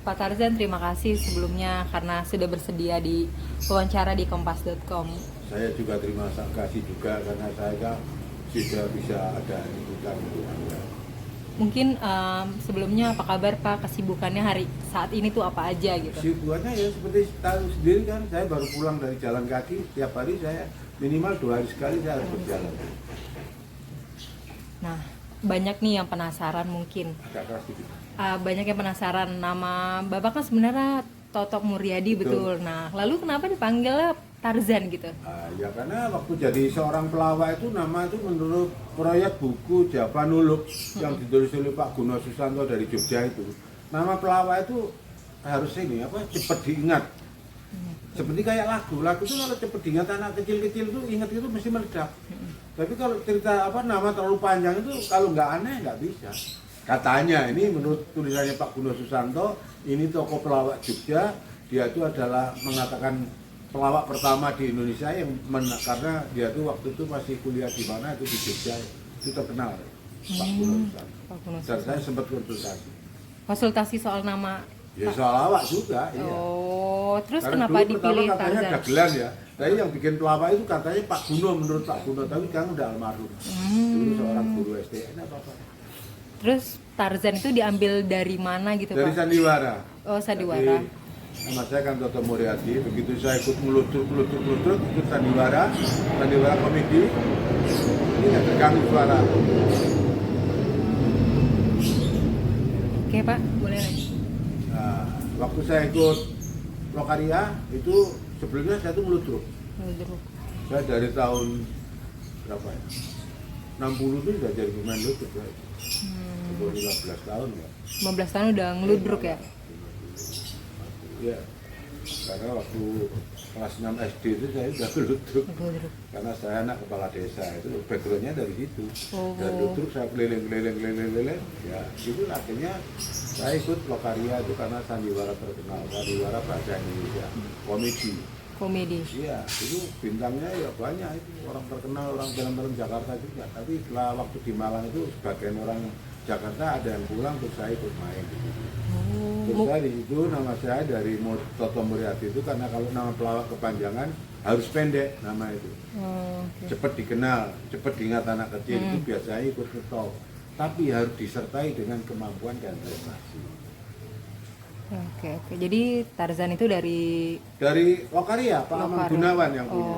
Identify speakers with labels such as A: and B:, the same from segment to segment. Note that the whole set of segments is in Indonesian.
A: Pak Tarzan, terima kasih sebelumnya karena sudah bersedia di wawancara di kompas.com.
B: Saya juga terima kasih juga karena saya sudah bisa ada ikutan untuk Anda.
A: Mungkin sebelumnya apa kabar Pak, kesibukannya hari saat ini tuh apa aja gitu?
B: Kesibukannya ya seperti tahu sendiri kan, saya baru pulang dari jalan kaki, tiap hari saya minimal 2 hari sekali saya harus berjalan.
A: Nah, banyak nih yang penasaran mungkin.
B: Agak keras dikit.
A: Banyak yang penasaran, nama Bapak kan sebenarnya Toto Muryadi, betul. Nah, lalu kenapa dipanggilnya Tarzan gitu?
B: Ya karena waktu jadi seorang pelawak itu nama itu menurut proyek buku Javanuluk yang ditulis oleh Pak Guno Susanto dari Jogja itu, nama pelawak itu harus ini apa cepat diingat. Seperti kayak lagu itu kalau cepat diingat anak kecil-kecil itu ingat itu mesti meledak. Tapi kalau cerita apa nama terlalu panjang itu kalau nggak aneh nggak bisa. Katanya ini menurut tulisannya Pak Guno Susanto, ini tokoh pelawak Jogja, dia itu adalah mengatakan pelawak pertama di Indonesia yang karena dia tuh waktu itu masih kuliah di mana itu di Jogja, itu terkenal Pak Guno Susanto. Dan saya sempat
A: Konsultasi soal nama.
B: Ya soal awak juga, iya.
A: Oh, terus
B: karena
A: kenapa
B: dulu
A: dipilih
B: pertama katanya
A: Tarzan?
B: dagelan ya. Tapi yang bikin pelawak itu katanya Pak Guno, menurut Pak Guno, tapi sekarang udah almarhum. Dulu seorang guru SDN apa-apa.
A: Terus Tarzan itu diambil dari mana gitu
B: Dari
A: Pak?
B: sandiwara.
A: Oh, sandiwara.
B: Jadi, nama saya kan Toto Muryadi, begitu saya ikut melutruk ikut sandiwara komedi, ini nggak terganggu suara.
A: Oke Pak, boleh lagi.
B: Nah, waktu saya ikut Lokaria itu sebelumnya saya tuh melutruk. Saya dari tahun berapa ya? 60 itu sudah jadi pemain lutruk ya. Umur 15 tahun ya.
A: 15 tahun udah ngeludruk ya?
B: Iya. Karena waktu kelas 6 SD itu saya udah lutruk. Karena saya anak kepala desa, itu backgroundnya dari situ. Dari lutruk saya keliling. Ya, itu akhirnya saya ikut Lokaria itu karena sandiwara terkenal, sandiwara bahasa Indonesia, komedi. Iya, itu bintangnya ya banyak itu orang terkenal, orang film-film Jakarta juga. Tapi setelah waktu di Malang itu sebagian orang Jakarta ada yang pulang terus saya ikut main. Terus saya di situ nama saya dari Toto Muryadi itu karena kalau nama pelawak kepanjangan harus pendek nama itu. Cepat dikenal, cepat diingat anak kecil itu biasanya ikut ngetop. Tapi harus disertai dengan kemampuan dan prestasi.
A: Oke. Jadi Tarzan itu dari
B: Lokaria, Pak Aman Gunawan yang punya.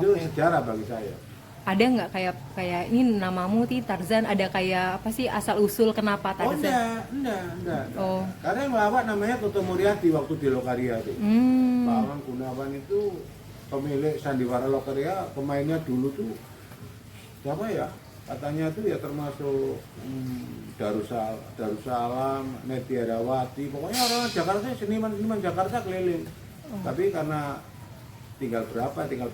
B: Itu sejarah bagi saya.
A: Ada nggak kayak ini namamu Tarzan, ada kayak apa sih asal usul kenapa Tarzan?
B: Enggak. Karena yang lawak namanya Toto Muryadi waktu di Lokaria itu. Pak Aman Gunawan itu pemilik sandiwara Lokaria, pemainnya dulu tuh siapa ya? Katanya tuh ya termasuk Darussalam, Neti Herawati, pokoknya orang Jakarta, seniman Jakarta keliling. Tapi karena tinggal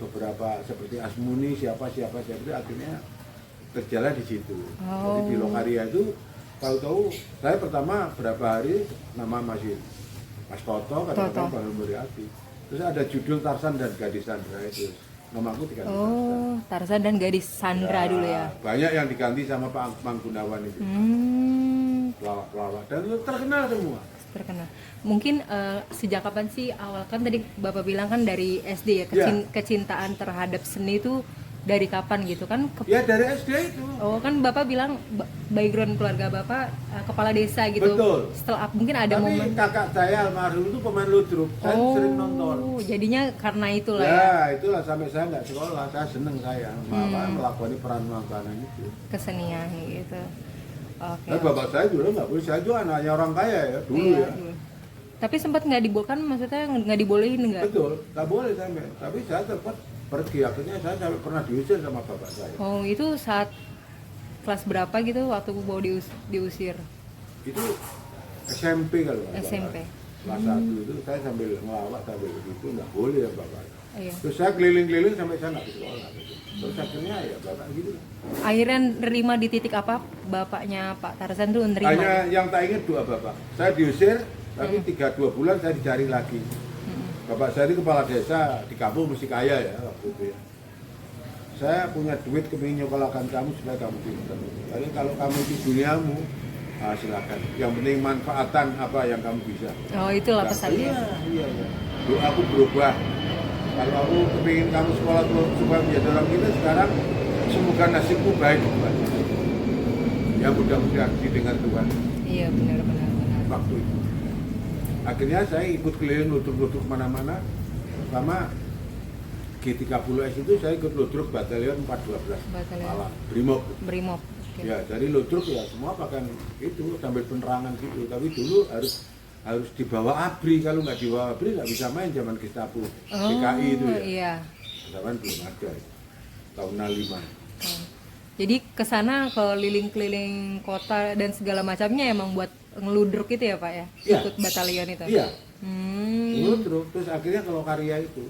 B: beberapa seperti Asmuni siapa akhirnya terjalan di situ. Jadi di Lokaria itu tahu saya pertama berapa hari nama masih Mas Toto, kadang-kadang Pak Muryadi. Terus ada judul Tarzan dan Gadis Sandra itu. Namaku diganti
A: Tarzan dan Gadis Sandra dulu ya.
B: Banyak yang diganti sama Pak Mang Gunawan itu. Pelawak dan terkenal semua.
A: Terkenal. Mungkin sejak kapan sih awal, kan tadi Bapak bilang kan dari SD ya, kecintaan terhadap seni itu dari kapan gitu kan?
B: Ya dari SD itu.
A: Oh kan Bapak bilang background keluarga Bapak kepala desa gitu.
B: Betul.
A: Setelah mungkin ada momen.
B: Tapi kakak saya almarhum itu pemain ludruk. Saya sering nonton.
A: Jadinya karena itulah ya.
B: Ya itulah sampai saya nggak sekolah, saya seneng saya melakoni peran makanan itu.
A: Kesenian gitu. Oke.
B: Nah, bapak saya dulu nggak boleh, saya juga anaknya orang kaya ya dulu ya.
A: Dulu. Tapi sempat nggak dibolehkan, maksudnya nggak dibolehin nggak?
B: Betul, nggak boleh sampai. Tapi saya tetap pergi, akhirnya saya sampai pernah diusir sama bapak saya.
A: Oh itu saat kelas berapa gitu waktu mau diusir?
B: Itu SMP kalau nggak salah.
A: SMP.
B: Kelas 1 itu saya sambil ngelawak sambil begitu nggak boleh ya bapak.
A: Iya.
B: Terus saya keliling-keliling sampai saya nggak ke sekolah. Terus akhirnya ya bapak gitu.
A: Akhirnya nerima di titik apa bapaknya Pak Tarzan tuh nerima?
B: Hanya yang tak ingat 2 bapak. Saya diusir, tapi 2 bulan saya dicari lagi. Bapak saya ini kepala desa di kampung mesti kaya ya waktu itu ya. Saya punya duit kepingin nyokolakan kamu supaya kamu pintar. Jadi kalau kamu itu duniamu, Silakan. Yang penting manfaatan apa yang kamu bisa.
A: Oh, itulah pesannya.
B: Iya. Doaku berubah. Kalau aku kepingin kamu sekolah supaya menjadi orang kita sekarang, semoga nasibmu baik Tuhan. Ya mudah-mudahan didengar Tuhan.
A: Iya, benar.
B: Waktu itu. Akhirnya saya ikut keliling ludruk-ludruk kemana-mana. Sama G30S itu saya ikut ludruk batalion 412 malah Brimob. Okay. Ya dari ludruk ya semua pakai itu sambil penerangan gitu. Tapi dulu harus dibawa ABRI, kalau nggak dibawa ABRI nggak bisa main zaman Gestapo PKI itu ya.
A: Iya.
B: Zaman belum ada tahun 65.
A: Jadi kesana keliling-keliling kota dan segala macamnya emang buat ngeludruk itu ya Pak ya?
B: Iya.
A: Ikut batalion itu?
B: Iya. Ngeludruk, terus akhirnya kalau karya itu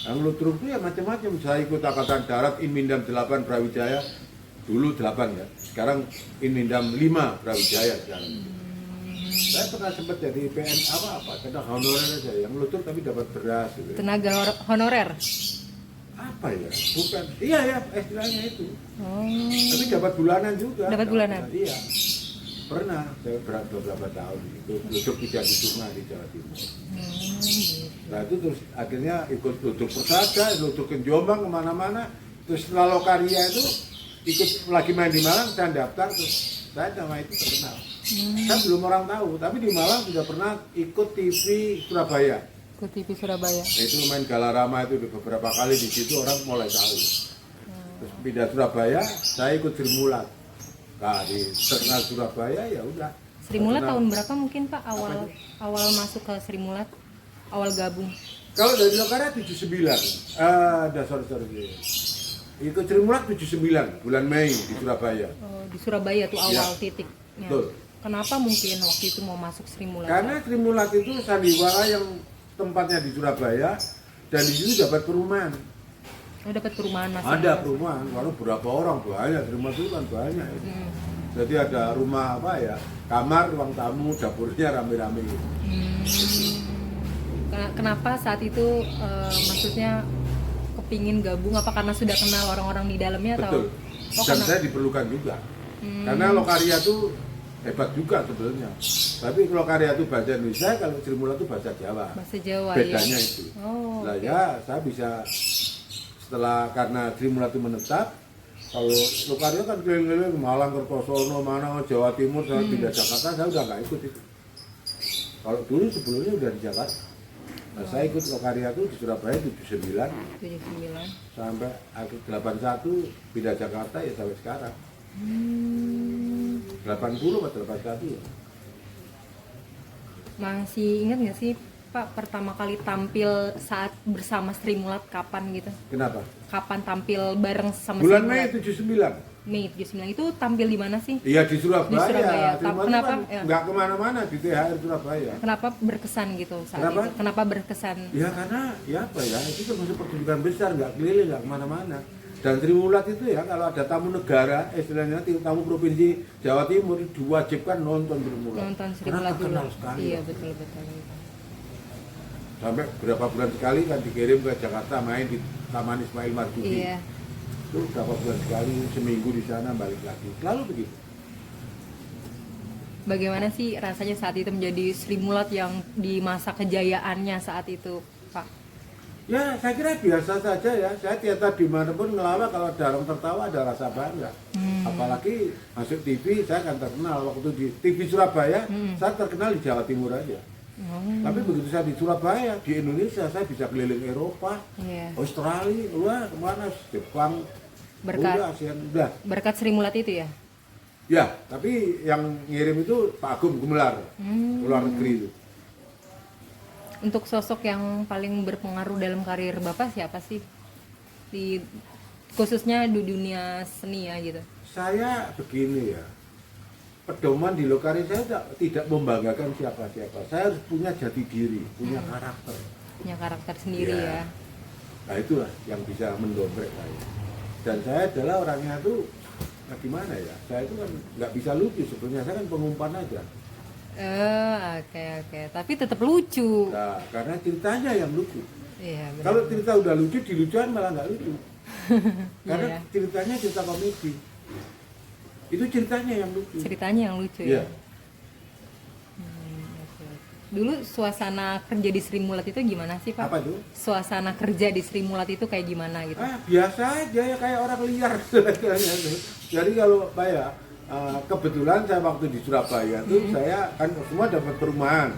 B: ngeludruk itu ya macam-macam. Saya ikut Angkatan Darat Inmindam 8 Brawijaya, dulu 8 ya, sekarang Inmindam 5 Brawijaya sekarang. Saya pernah sempat jadi PN tenaga honorer aja, yang ngeludruk tapi dapat beras gitu.
A: Tenaga honorer?
B: Apa ya? Bukan, iya ya istilahnya itu.
A: Oh.
B: Tapi dapat bulanan juga.
A: Dapat bulanan?
B: Iya. Pernah, saya beberapa tahun itu duduk di Jatisunga di Jawa Timur. Nah itu terus akhirnya ikut duduk Persada, duduk ke Jombang kemana-mana. Terus setelah Lokaria itu ikut lagi main di Malang dan daftar, terus saya nama itu terkenal. Kan belum orang tahu, tapi di Malang sudah pernah ikut TV Surabaya.
A: Ikut TV Surabaya.
B: Nah, itu main Galarama itu beberapa kali, di situ orang mulai tahu. Terus pindah Surabaya, saya ikut Sri Mulat. Nah di terkenal Surabaya ya udah.
A: Sri Mulat tahun berapa mungkin Pak awal masuk ke Sri Mulat? Awal gabung?
B: Kalau dari Lokaria 79. Sorry. Ikut Sri Mulat 79 bulan Mei di Surabaya.
A: Oh, di Surabaya tuh awal
B: Ya.
A: titiknya.
B: Betul.
A: Kenapa mungkin waktu itu mau masuk Sri Mulat?
B: Karena Sri Mulat itu sandiwara yang tempatnya di Surabaya dan di situ dapat perumahan.
A: Oh, dapat perumahan masing.
B: Ada perumahan, kalau berapa orang banyak, di rumah itu kan banyak. Jadi ada rumah kamar, ruang tamu, dapurnya rame-rame.
A: Kenapa saat itu maksudnya kepingin gabung? Apa karena sudah kenal orang-orang di dalamnya atau?
B: Betul. Dan saya diperlukan juga. Karena Lokaria itu hebat juga sebenarnya. Tapi Lokaria itu bahasa Indonesia, kalau Sri Mulat itu bahasa Jawa.
A: Bahasa Jawa.
B: Bedanya
A: ya?
B: itu.
A: Oh.
B: Nah ya, saya bisa setelah karena Sri Mulat itu menetap. Kalau Lokaria kan keliling-keliling Malang, Kertosono, mana Jawa Timur, saya pindah Jakarta, saya udah nggak ikut itu. Kalau dulu sebelumnya udah di Jakarta. Nah, saya ikut Lokaria itu di Surabaya 79 sampai akhir 81 pindah Jakarta ya sampai sekarang. 80 atau 81 ya.
A: Masih ingat nggak sih Pak pertama kali tampil saat bersama Sri Mulat kapan gitu?
B: Kenapa?
A: Kapan tampil bareng sama
B: Bulan
A: Sri
B: Mei
A: Mulat?
B: 79.
A: Mei 79 itu tampil di mana sih?
B: Iya di Surabaya.
A: Di Surabaya.
B: Sri Mulat
A: Kenapa?
B: kan nggak kemana-mana di THR Surabaya.
A: Kenapa berkesan gitu saat
B: Kenapa?
A: itu? Kenapa berkesan?
B: Ya karena ya apa ya itu termasuk pertunjukan besar, nggak keliling, nggak kemana-mana. Dan Sri Mulat itu ya kalau ada tamu negara, istilahnya tamu provinsi Jawa Timur diwajibkan nonton Sri Mulat.
A: Nonton Sri
B: Karena
A: Mulat dulu.
B: terkenal sekali.
A: Iya betul.
B: Sampai berapa bulan sekali kan dikirim ke Jakarta main di Taman Ismail Marzuki.
A: Iya.
B: Itu berapa bulan sekali, seminggu di sana balik lagi. Selalu begitu.
A: Bagaimana sih rasanya saat itu menjadi Sri Mulat yang di masa kejayaannya saat itu, Pak?
B: Ya, saya kira biasa saja ya. Saya tiap dimanapun ngelawak kalau ada orang tertawa ada rasa bangga. Apalagi masuk TV, saya kan terkenal. Waktu di TV Surabaya, saya terkenal di Jawa Timur aja. Tapi begitu saya di Surabaya, di Indonesia, saya bisa keliling Eropa, Australia, luar kemana, Jepang, udah, ASEAN, udah.
A: Berkat Sri Mulat itu ya?
B: Ya, tapi yang ngirim itu Pak Agung Gumelar, luar negeri itu.
A: Untuk sosok yang paling berpengaruh dalam karir Bapak siapa sih? Khususnya di dunia seni ya gitu.
B: Saya begini ya, pedoman di Lokaria saya tidak membanggakan siapa-siapa. Saya harus punya jati diri, punya karakter.
A: Punya karakter sendiri ya.
B: Nah itulah yang bisa mendongkrek saya. Dan saya adalah orangnya tuh, nah gimana ya, saya itu kan nggak bisa lucu sebetulnya, saya kan pengumpan aja.
A: Oke. Tapi tetap lucu.
B: Nah, karena ceritanya yang lucu.
A: Iya, benar.
B: Kalau cerita udah lucu, di lucuan malah nggak lucu. Karena ceritanya cerita komedi. Itu ceritanya yang lucu.
A: Ceritanya yang lucu
B: Iya.
A: ya. dulu suasana kerja di Sri Mulat itu gimana sih Pak?
B: Apa tuh?
A: Suasana kerja di Sri Mulat itu kayak gimana gitu?
B: Biasa aja ya, kayak orang liar. Jadi kalau saya kebetulan saya waktu di Surabaya tuh saya kan semua dapat perumahan.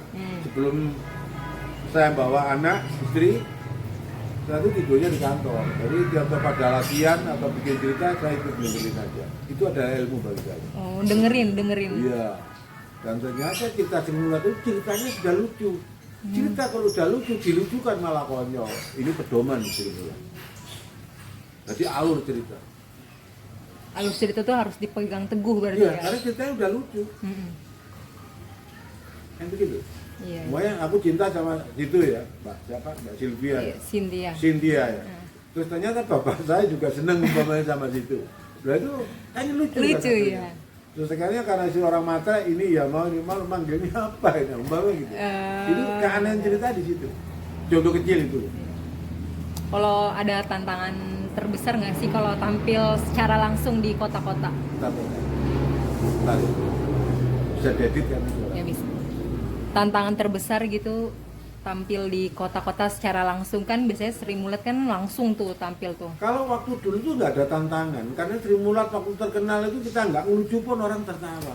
B: Sebelum saya bawa anak, istri, saya tuh tidurnya di kantor. Jadi tiap pada latihan atau bikin cerita saya ikut dengerin aja. Itu adalah ilmu bagi saya.
A: Oh, dengerin.
B: Iya. Dan ternyata cerita Sri Mulat itu ceritanya sudah lucu. Cerita kalau udah lucu, dilucukan malah konyol. Ini pedoman di Sri Mulat. Jadi alur cerita.
A: Alur cerita tuh harus dipegang teguh berarti
B: Iya,
A: ya?
B: karena ceritanya udah lucu. Kan begitu.
A: Iya.
B: Semuanya aku cinta sama itu ya, Mbak siapa? Mbak Sylvia.
A: Iya, Cynthia.
B: Cynthia ya. Terus ternyata bapak saya juga seneng umpamanya sama situ. Nah itu kan lucu.
A: Lucu
B: kan,
A: ya.
B: Terus sekarang karena si orang mata ini ya mau ini mau manggilnya apa ini umpamanya gitu. Itu keanehan cerita di situ. Contoh kecil itu.
A: Kalau ada tantangan terbesar nggak sih kalau tampil secara langsung di kota-kota?
B: Bentar. Bisa diedit kan?
A: Ya bisa. Tantangan terbesar gitu tampil di kota-kota secara langsung kan biasanya Sri Mulat kan langsung tuh tampil tuh.
B: Kalau waktu dulu tuh nggak ada tantangan karena Sri Mulat waktu terkenal itu kita nggak ngelucu pun orang tertawa.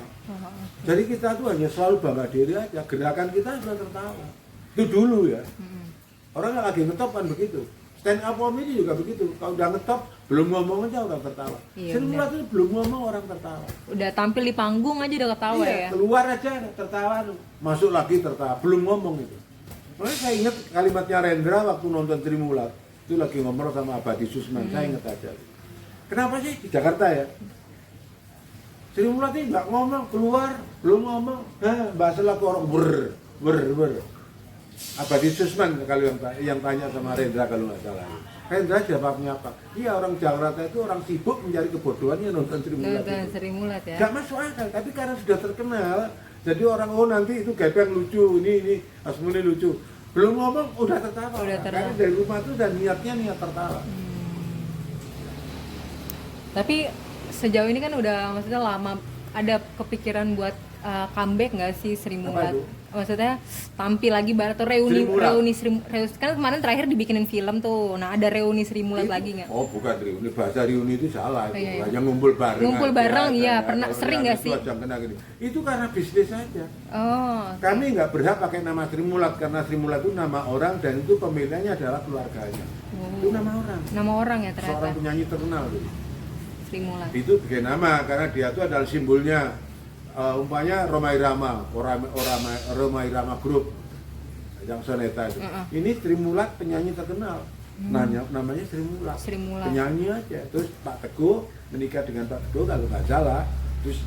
B: Jadi kita tuh hanya selalu bangga diri aja, gerakan kita sudah tertawa. Itu dulu ya. Orang yang lagi ngetop kan begitu. Stand up comedy juga begitu. Kalau udah ngetop belum ngomong aja udah tertawa.
A: Iya,
B: Sri Mulat itu belum ngomong orang tertawa.
A: Udah tampil di panggung aja udah ketawa
B: Iya,
A: ya.
B: keluar aja tertawa, masuk lagi tertawa, belum ngomong itu. Makanya saya ingat kalimatnya Rendra waktu nonton Sri Mulat itu lagi ngomong sama Abadi Susman, saya ingat aja. Kenapa sih di Jakarta ya? Sri Mulat ini nggak ngomong, keluar, belum ngomong, bahasa lagu orang ber. Abadi Susman kalau yang tanya sama Rendra kalau nggak salah. Rendra jawabnya apa? Iya orang Jakarta itu orang sibuk mencari kebodohannya nonton Sri Mulat.
A: Nonton Sri Mulat ya.
B: Gak masuk akal, tapi karena sudah terkenal, jadi orang nanti itu gepeng lucu, ini Asmuni lucu. Belum ngomong udah tertawa.
A: Udah tertawa.
B: Karena dari rumah itu dan niatnya niat tertawa.
A: Tapi sejauh ini kan udah maksudnya lama ada kepikiran buat comeback nggak sih Sri Mulat?
B: itu?
A: Maksudnya tampil lagi bareng atau reuni kan kemarin terakhir dibikinin film tuh. Nah, ada reuni Sri Mulat lagi nggak?
B: Oh bukan reuni, bahasa reuni itu salah.
A: Oh, iya.
B: Hanya ngumpul bareng.
A: Ngumpul
B: aja,
A: bareng, iya.
B: aja.
A: Pernah
B: Kalau
A: sering
B: yang
A: nggak
B: itu
A: sih?
B: aja kena gini. Itu karena bisnis saja.
A: Oh.
B: Kami nggak berhak pakai nama Sri Mulat karena Sri Mulat itu nama orang dan itu pemiliknya adalah keluarganya. Itu nama orang.
A: Nama orang ya ternyata.
B: Seorang penyanyi terkenal tuh.
A: Sri Mulat.
B: Itu bikin nama karena dia itu adalah simbolnya umpamanya Romai Rama Group yang soneta itu. Ini Sri Mulat penyanyi terkenal. Namanya Sri Mulat.
A: Sri Mulat.
B: Penyanyi aja. Terus Pak Teguh menikah dengan Pak Teguh kalau nggak salah. Terus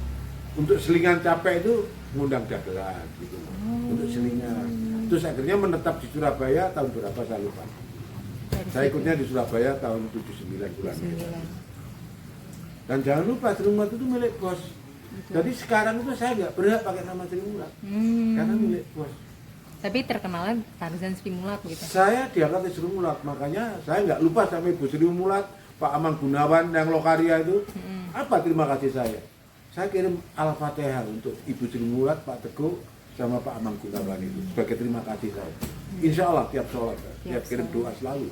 B: untuk selingan capek itu ngundang dagelan gitu. Untuk selingan. Terus akhirnya menetap di Surabaya tahun berapa saya lupa. Saya ikutnya di Surabaya tahun 79 bulan. Dan jangan lupa Sri Mulat itu milik bos. Jadi sekarang itu saya nggak berhak pakai nama Sri Mulat karena milik bos.
A: Tapi terkenalnya Tarzan Sri Mulat gitu.
B: Saya diangkat Sri Mulat, makanya saya nggak lupa sama Ibu Sri Mulat, Pak Amang Gunawan yang Lokaria itu. Apa terima kasih saya? Saya kirim Al-Fatihah untuk Ibu Sri Mulat, Pak Teguh, sama Pak Amang Gunawan itu sebagai terima kasih saya. Insya Allah tiap sholat, tiap kirim doa selalu.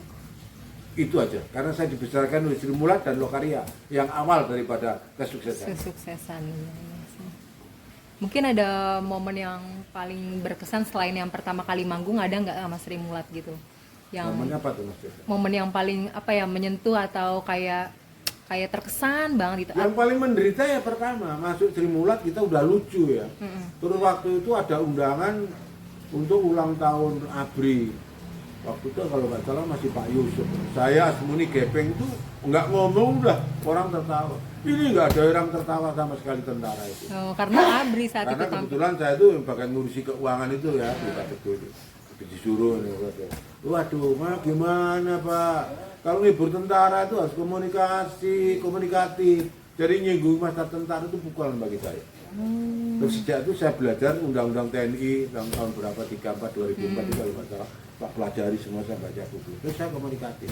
B: Itu aja, karena saya dibesarkan oleh Sri Mulat dan Lokaria yang awal daripada kesuksesan.
A: Mungkin ada momen yang paling berkesan selain yang pertama kali manggung, ada nggak sama Sri Mulat gitu? Yang
B: Momen apa tuh Mas Desa?
A: momen yang paling apa ya, menyentuh atau kayak terkesan banget gitu.
B: Yang paling menderita ya pertama masuk Sri Mulat kita udah lucu ya. Terus waktu itu ada undangan untuk ulang tahun ABRI. Waktu itu kalau nggak salah masih Pak Yusuf. Saya Asmuni Gepeng itu nggak ngomong udah orang tertawa. Ini nggak ada orang tertawa sama sekali tentara itu.
A: Oh, karena ABRI saat
B: Karena
A: itu tampil.
B: kebetulan saya itu yang bagian ngurusi keuangan itu ya, Pak Teguh itu. Disuruh nih, waduh, mah gimana Pak? Kalau ngibur tentara itu harus komunikatif. Jadi nyinggung masa tentara itu pukulan bagi saya. Terus sejak itu saya belajar undang-undang TNI tahun berapa 34 2004 itu kalau nggak salah. Pak pelajari semua, saya baca buku. Terus saya komunikatif.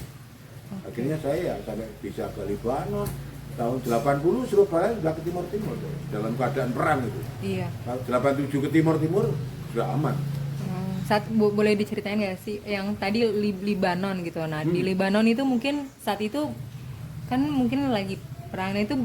B: Akhirnya saya ya sampai bisa ke Libanon. Tahun 80 Surabaya sudah ke Timur-Timur dalam keadaan perang itu.
A: Iya.
B: Kalau 87 ke Timur-Timur sudah aman.
A: saat boleh diceritain nggak sih yang tadi Libanon gitu. Nah di Libanon itu mungkin saat itu kan mungkin lagi perang. Nah itu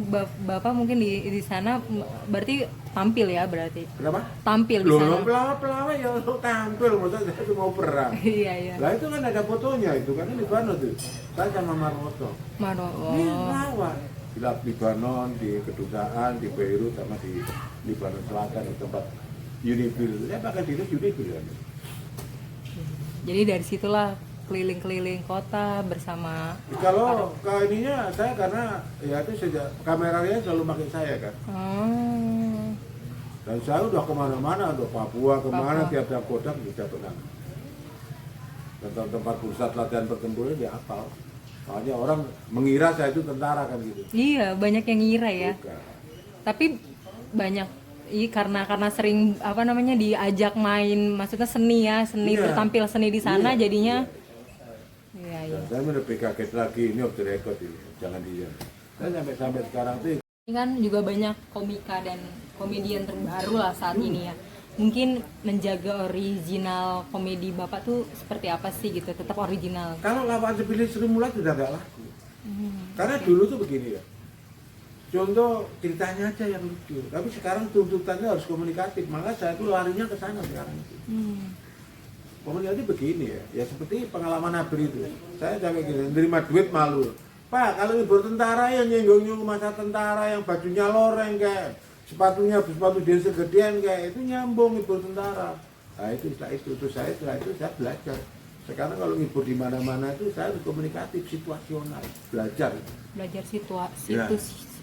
A: bapak mungkin di sana berarti tampil ya berarti.
B: Kenapa?
A: Tampil di
B: Loh,
A: sana.
B: pelawak ya untuk tampil, maksudnya itu mau perang.
A: Iya iya.
B: Lah itu kan ada fotonya itu kan di Libanon tuh. Saya sama Marwoto. Ini pelawak. Di Libanon, di Kedutaan, di Beirut, sama di Libanon Selatan di tempat Unifil. Saya pakai diri Unifil ya.
A: Jadi dari situlah keliling-keliling kota bersama.
B: Kalau ke ininya saya karena ya itu sejak kameranya selalu pakai saya kan. Dan saya udah kemana-mana, udah Papua kemana, tiap-tiap kota bisa pernah. Dan tempat pusat latihan pertempuran dia hafal. Soalnya orang mengira saya itu tentara kan gitu.
A: Iya, banyak yang ngira ya.
B: Bukan.
A: Tapi banyak karena sering apa namanya diajak main, maksudnya seni ya, seni
B: Iya.
A: tampil seni di sana
B: Iya,
A: jadinya. Iya, iya.
B: Dan saya lebih kaget lagi, ini off the record ini, jangan dia. Dan sampai sekarang tuh
A: Ini kan juga banyak komika dan komedian terbaru lah saat ini ya. Mungkin menjaga original komedi Bapak tuh seperti apa sih gitu, tetap original.
B: kalau lawan sepilis Sri Mulat sudah nggak laku. Karena dulu tuh begini ya. Contoh ceritanya aja yang lucu. Tapi sekarang tuntutannya harus komunikatif. Maka saya tuh larinya ke sana sekarang itu. Komunikatif begini ya. Ya seperti pengalaman Abri itu. Saya sampai gini, nerima duit malu. Pak, kalau ibu tentara yang nyenggung masa tentara yang bajunya loreng kayak sepatu dia segedean kayak itu nyambung ibu tentara. Nah itu setelah itu saya belajar. Sekarang kalau ngibur di mana-mana itu saya harus komunikatif, situasional, belajar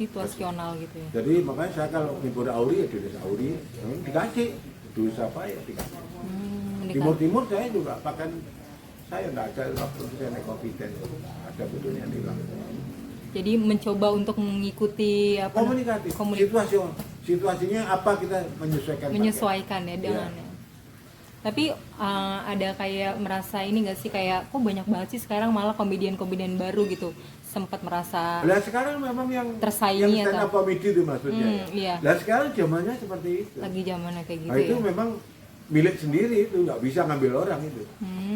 A: situasional gitu ya.
B: Jadi makanya saya kalau ngibur Auri ya ditulis Auri, dikasih duit apa ya dikasih. Timur saya juga bahkan saya nggak ada waktu saya naik kompeten, ada fotonya di belakang.
A: Jadi mencoba untuk mengikuti apa?
B: Komunikatif, situasinya apa kita menyesuaikan
A: ya dengan ya. Tapi ada kayak merasa ini nggak sih kayak kok banyak banget sih sekarang malah komedian-komedian baru gitu, sempat merasa.
B: Lah sekarang memang yang
A: tersaingi
B: yang stand up comedy itu maksudnya.
A: Iya.
B: Lah sekarang zamannya seperti itu.
A: Lagi zamannya kayak gitu.
B: Nah, itu
A: ya?
B: memang milik sendiri itu nggak bisa ngambil orang itu.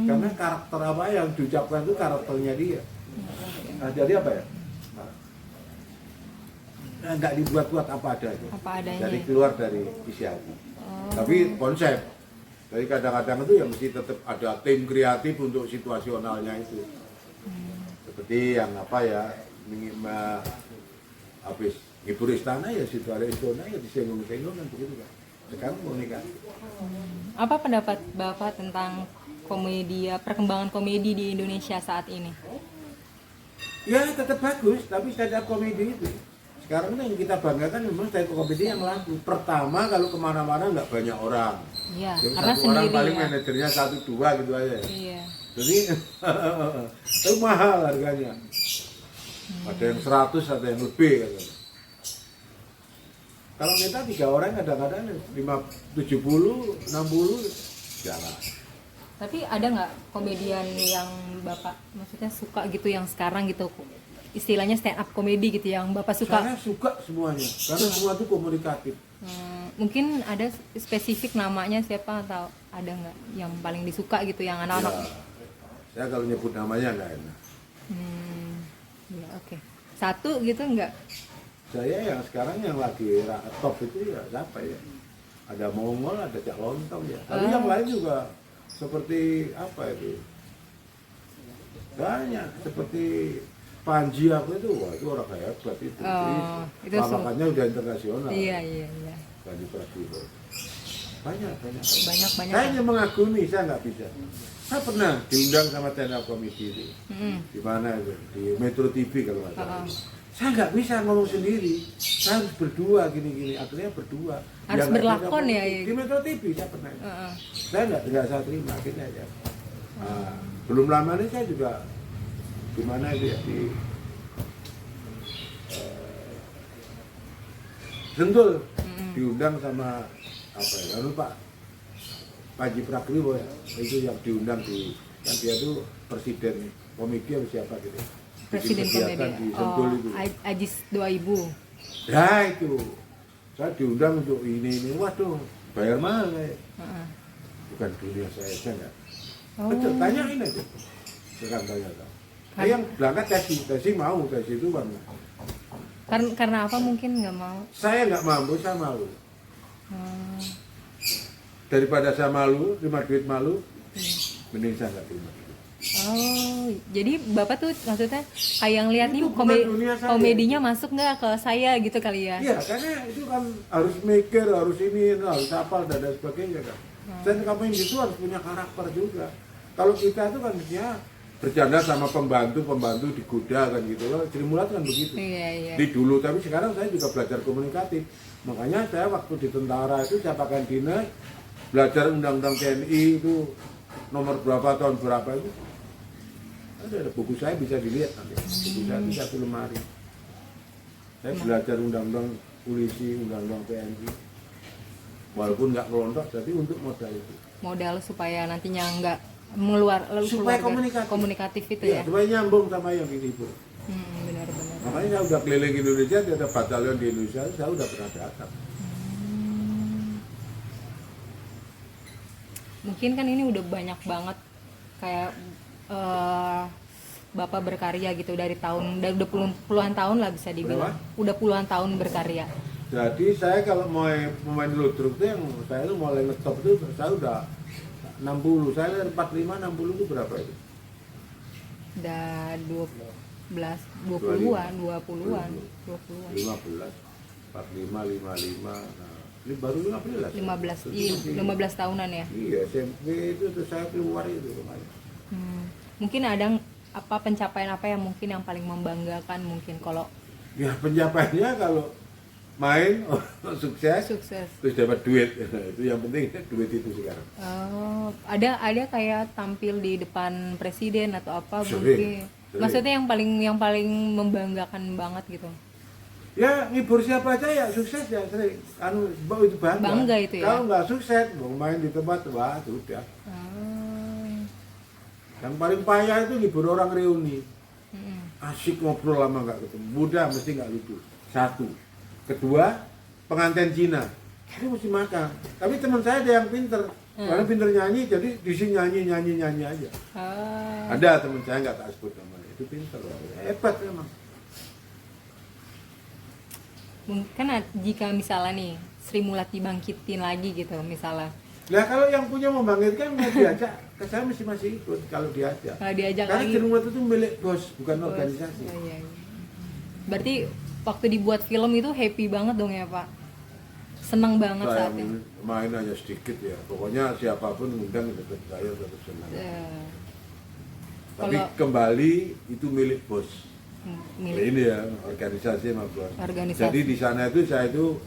B: Karena karakter apa yang diucapkan itu karakternya dia. Nah, jadi apa ya? Nah, nggak dibuat-buat apa adanya.
A: Apa adanya.
B: Jadi keluar dari isi hati. Tapi konsep. Jadi kadang-kadang itu ya mesti tetap ada tim kreatif untuk situasionalnya itu. Seperti yang apa ya, habis hibur istana ya situasional ya disinggung-singgung kan begitu kan. Sekarang komunikasi.
A: Apa pendapat Bapak tentang perkembangan komedi di Indonesia saat ini?
B: Ya tetap bagus, tapi stand up komedi itu sekarang yang kita banggakan memang stand up komedi yang laku. Pertama kalau kemana-mana nggak banyak orang.
A: Iya,
B: Jadi
A: karena
B: satu
A: sendiri
B: orang paling
A: ya.
B: manajernya 1-2 gitu aja.
A: Iya.
B: Jadi itu mahal harganya. Ada yang 100, ada yang lebih katanya. Kalau kita 3 orang kadang-kadang 70, 60 jalan.
A: Tapi ada nggak komedian yang Bapak maksudnya suka gitu yang sekarang gitu istilahnya stand up komedi gitu yang Bapak suka?
B: Saya suka semuanya, karena semua itu komunikatif.
A: Mungkin ada spesifik namanya siapa atau ada nggak yang paling disuka gitu yang anak-anak?
B: Ya, saya kalau nyebut namanya nggak enak.
A: Ya oke. Satu gitu nggak?
B: Saya yang sekarang yang lagi top itu ya siapa ya? Ada Mongol, ada Cak Lontong ya. Tapi yang lain juga seperti apa itu? Banyak seperti Panji aku itu, wah itu orang hebat itu.
A: Itu
B: makanya udah internasional.
A: Iya.
B: Panji Pragiwaksono. Banyak.
A: Banyak.
B: Saya hanya mengagumi, saya nggak bisa. Saya pernah diundang sama stand up comedy itu. Di mana itu? Di Metro TV kalau nggak salah. Saya nggak bisa ngomong sendiri. Saya harus berdua gini-gini. Akhirnya berdua.
A: Harus berlakon ya.
B: Di Metro TV saya pernah. Saya nggak saya terima akhirnya ya. Belum lama ini saya juga di mana itu ya di Sentul diundang sama apa ya lalu Pak Panji Pragiwaksono ya itu yang diundang di kan dia itu presiden komedi atau siapa gitu
A: Presiden komedi
B: di Sentul itu
A: Ajis 2000
B: ya itu saya diundang untuk ini waduh bayar mahal kayak bukan dunia saya aja enggak.
A: Oh.
B: Betul, tanyain aja ke kantornya. Yang berangkat Tesi mau, Tesi itu kan.
A: Karena apa mungkin nggak mau?
B: Saya nggak mampu, saya malu.
A: Hmm.
B: Daripada saya malu, terima duit malu, mending saya nggak terima.
A: Oh, jadi Bapak tuh maksudnya kayak yang lihat nih
B: Itu bukan dunia saya.
A: komedinya masuk nggak ke saya gitu kali ya?
B: Iya, karena itu kan harus mikir, harus ini, harus hafal dan lain sebagainya kan. Dan kamu yang itu harus punya karakter juga. Kalau kita itu kan ya bercanda sama pembantu digoda kan gitu loh. Sri Mulat kan begitu.
A: Iya.
B: Di dulu, tapi sekarang saya juga belajar komunikatif. Makanya saya waktu di tentara itu saya pakai dinas, belajar undang-undang TNI itu nomor berapa tahun berapa itu. Ada buku saya bisa dilihat nanti. Buku saya di satu lemari. Saya belajar undang-undang polisi, undang-undang TNI. Walaupun nggak ngelontok, tapi untuk modal itu.
A: Modal supaya nantinya nggak
B: Supaya
A: komunikatif itu ya.
B: Supaya nyambung sama yang ini Bu.
A: Benar-benar.
B: Makanya saya udah keliling Indonesia, ada batalion di Indonesia, saya udah pernah datang.
A: Mungkin kan ini udah banyak banget kayak Bapak berkarya gitu dari udah puluhan tahun lah bisa dibilang.
B: Berapa?
A: Udah puluhan tahun berkarya.
B: Jadi saya kalau mau pemain ludruk itu yang saya itu mulai ngetop itu saya udah 60, saya 45, 60 itu berapa itu?
A: Udah 20-an.
B: 15, 45, 55, nah, ini baru
A: 15 tahunan ya.
B: Iya, SMP itu tuh saya keluar itu lumayan.
A: Mungkin ada pencapaian apa yang mungkin yang paling membanggakan mungkin kalau
B: Ya pencapaiannya kalau main sukses, terus dapat duit itu yang penting duit itu sekarang.
A: Oh, ada kayak tampil di depan presiden atau apa
B: Sering.
A: Maksudnya yang paling membanggakan banget gitu.
B: Ya ngibur siapa aja ya sukses ya sering. Itu
A: Bangga itu ya.
B: Kalau nggak sukses mau main di tempat wah sudah. Yang paling payah itu ngibur orang reuni. Asik ngobrol lama nggak ketemu. Muda mesti nggak lucu. Satu. Kedua, pengantin Cina. Itu mesti makan. Tapi teman saya ada yang pinter. Karena pinter nyanyi, jadi di sini nyanyi aja. Ada teman saya nggak tak sebut namanya. Itu pinter. Hebat memang.
A: Mungkin jika misalnya nih Sri Mulat dibangkitin lagi gitu misalnya.
B: Nah kalau yang punya membangkitkan mau diajak, ke saya masih ikut kalau diajak. Karena
A: lagi.
B: Sri Mulat itu milik bos, bukan organisasi.
A: Iya. Berarti waktu dibuat film itu happy banget dong ya Pak? Senang banget
B: Saya
A: saat itu.
B: main hanya sedikit ya, pokoknya siapapun undang tetap saya tetap senang. Tapi kembali itu milik bos. Ini ya organisasi sama bos. Jadi di sana itu saya itu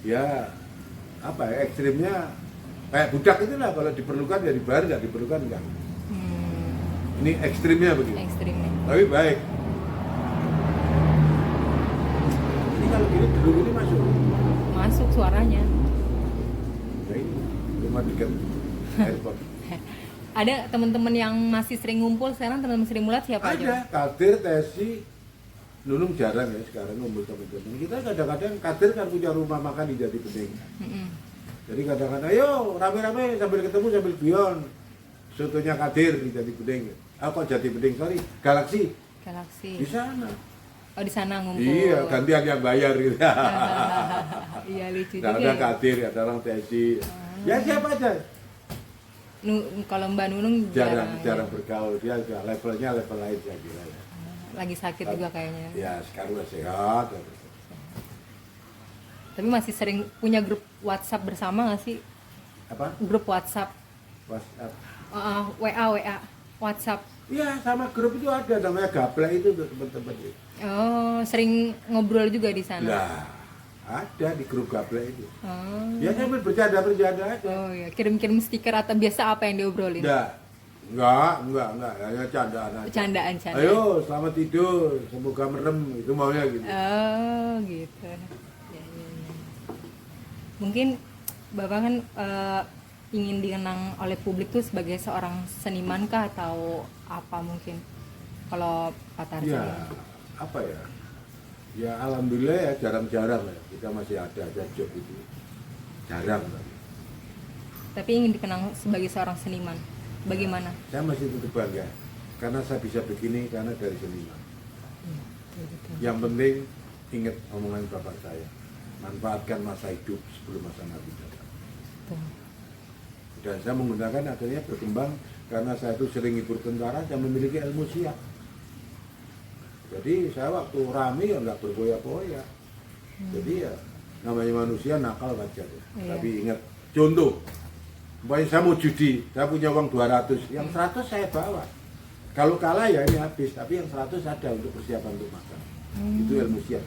B: ya apa ya ekstrimnya kayak budak itu lah, kalau diperlukan ya dibayar, nggak diperlukan enggak. Ini ekstrimnya begitu.
A: Ekstrimnya.
B: Tapi baik. Ini kalau gini dulu ini
A: masuk suaranya.
B: Ya ini rumah dekat airport.
A: Ada teman-teman yang masih sering ngumpul sekarang, teman-teman Sri Mulat siapa aja?
B: Ada, Kadir, Tesi, Nunung jarang ya sekarang ngumpul teman-teman. Kita kadang-kadang Kadir kan punya rumah makan di Jati Bening. Jadi kadang-kadang ayo rame-rame sambil ketemu sambil guyon. Sotonya Kadir di Jati Bening. Apa Jati Bening? Sorry, Galaksi. Di sana.
A: Oh di sana ngumpul.
B: Iya, gantian yang bayar gitu.
A: Iya lucu
B: juga. Ada Kadir, ada orang Tesi. Ya siapa aja.
A: Kalau Mbak Nunung
B: jarang bergaul, dia juga levelnya level lain saya kira.
A: Lagi sakit juga kayaknya.
B: Ya sekarang udah sehat.
A: Tapi masih sering punya grup WhatsApp bersama nggak sih?
B: Apa?
A: Grup WhatsApp.
B: WhatsApp.
A: WA, WhatsApp.
B: Iya, sama grup itu ada namanya Gaplek itu teman-teman itu.
A: Oh, sering ngobrol juga di sana.
B: Lah, ada di grup Gaplek itu. Ya sambil bercanda aja.
A: Oh iya, kirim-kirim stiker atau biasa apa yang diobrolin?
B: Enggak, hanya candaan aja.
A: Candaan.
B: Ayo, selamat tidur, semoga merem, itu maunya gitu.
A: Oh, gitu. Ya. Mungkin Bapak kan ingin dikenang oleh publik tuh sebagai seorang seniman kah atau apa mungkin? Kalau Pak Tarzan?
B: Ya, apa ya? Ya alhamdulillah ya jarang-jarang ya kita masih ada job itu. Jarang.
A: tapi ingin dikenang sebagai seorang seniman. Bagaimana?
B: Saya masih tetap bangga karena saya bisa begini karena dari seniman. Yang penting ingat omongan bapak saya, manfaatkan masa hidup sebelum masa mati datang. Dan saya menggunakan akhirnya berkembang karena saya itu sering hibur tentara dan memiliki ilmu siap. Jadi saya waktu rame ya nggak berboya-boya. Jadi ya namanya manusia nakal wajar ya. Tapi ingat, contoh, umpamanya saya mau judi, saya punya uang 200, yang 100 saya bawa. Kalau kalah ya ini habis, tapi yang 100 ada untuk persiapan untuk makan. Itu ilmu siap.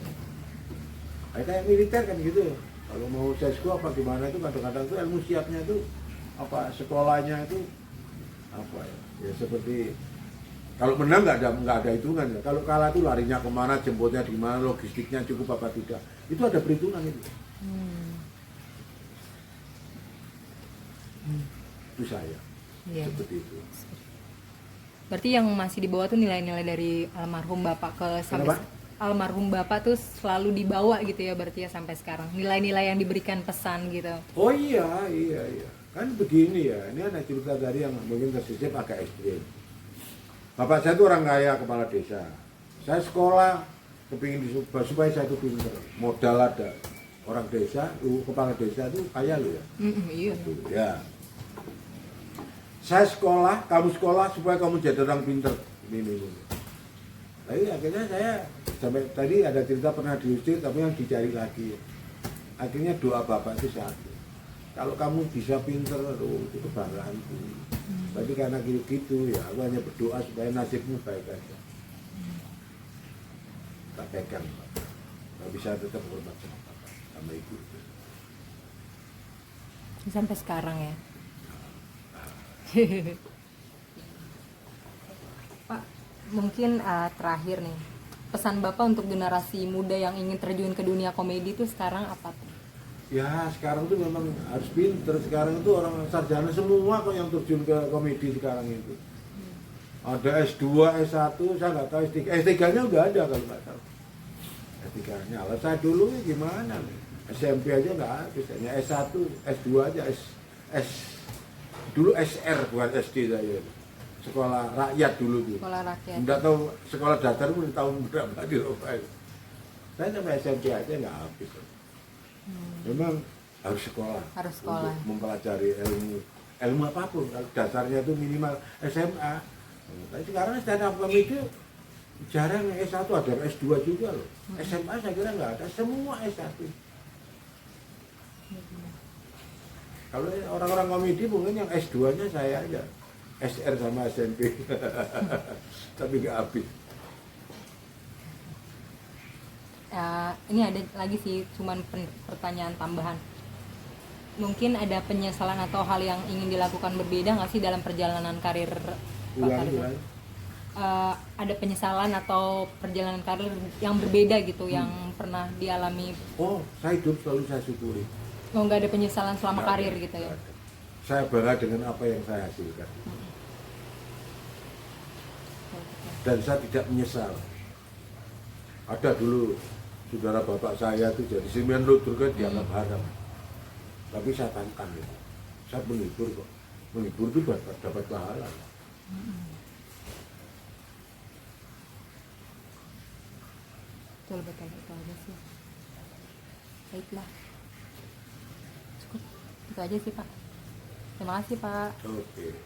B: Kayak militer kan gitu. Kalau mau sesko apa gimana itu kadang-kadang itu ilmu siapnya itu apa sekolahnya itu apa ya? Ya seperti kalau menang nggak ada hitungan ya. Kalau kalah itu larinya kemana, jemputnya di mana, logistiknya cukup apa tidak. Itu ada perhitungan itu. Itu saya. Seperti itu.
A: Berarti yang masih dibawa tuh nilai-nilai dari almarhum Bapak ke sampai almarhum Bapak tuh selalu dibawa gitu ya berarti ya sampai sekarang. Nilai-nilai yang diberikan pesan gitu.
B: Oh iya. Kan begini ya. Ini ada cerita dari yang mungkin tersisip agak ekstrim. Bapak saya itu orang kaya, kepala desa. Saya sekolah, kepingin supaya saya itu pintar. Modal ada. Orang desa, kepala desa itu kaya loh ya.
A: Iya.
B: Ya. Saya sekolah, kamu sekolah supaya kamu jadi orang pintar. Ini. Tapi akhirnya saya, sampai tadi ada cerita pernah diusir, tapi yang dicari lagi. Akhirnya doa Bapak itu satu. Kalau kamu bisa pintar, itu kebanggaanku. Tapi karena gitu ya, aku hanya berdoa supaya nasibmu baik aja. Tak pegang, Pak. Gak bisa tetap hormat sama Bapak, sama Ibu.
A: Sampai sekarang ya. Pak, mungkin terakhir nih, pesan Bapak untuk generasi muda yang ingin terjun ke dunia komedi itu sekarang apa tuh?
B: Ya sekarang tuh memang harus pinter. Sekarang itu orang sarjana semua kok yang terjun ke komedi sekarang itu. Ada S2, S1, saya nggak tahu S3. S3-nya udah ada kalau nggak tahu. S3-nya, kalau saya dulu ya gimana nih? SMP aja nggak habis, hanya S1, S2 aja, dulu SR bukan SD saya. Sekolah rakyat dulu tuh.
A: Sekolah rakyat.
B: Nggak tahu sekolah dasar pun tahun berapa di Ropai. Saya sampai SMP aja nggak habis. Memang harus sekolah.
A: Harus sekolah.
B: Untuk mempelajari ilmu apapun. Dasarnya itu minimal SMA. Tapi sekarang stand up comedy jarang S1, ada S2 juga loh. SMA saya kira nggak ada, semua S1. Kalau orang-orang komedi mungkin yang S2-nya saya aja. SR sama SMP. Tapi nggak habis.
A: Ini ada lagi sih, cuman pertanyaan tambahan. Mungkin ada penyesalan atau hal yang ingin dilakukan berbeda nggak sih dalam perjalanan karir Bapak? Ada penyesalan atau perjalanan karir yang berbeda gitu yang pernah dialami?
B: Oh, saya hidup selalu saya syukuri.
A: Oh, nggak ada penyesalan selama karir gitu ya?
B: Saya bangga dengan apa yang saya hasilkan. Dan saya tidak menyesal. Ada dulu saudara bapak saya itu jadi seniman lutur kan dianggap haram. Tapi saya tantang itu. Saya menghibur kok. Menghibur itu dapat pahala.
A: Betul itu aja sih. Baiklah. Cukup. Itu aja sih Pak. Terima kasih Pak.
B: Oke.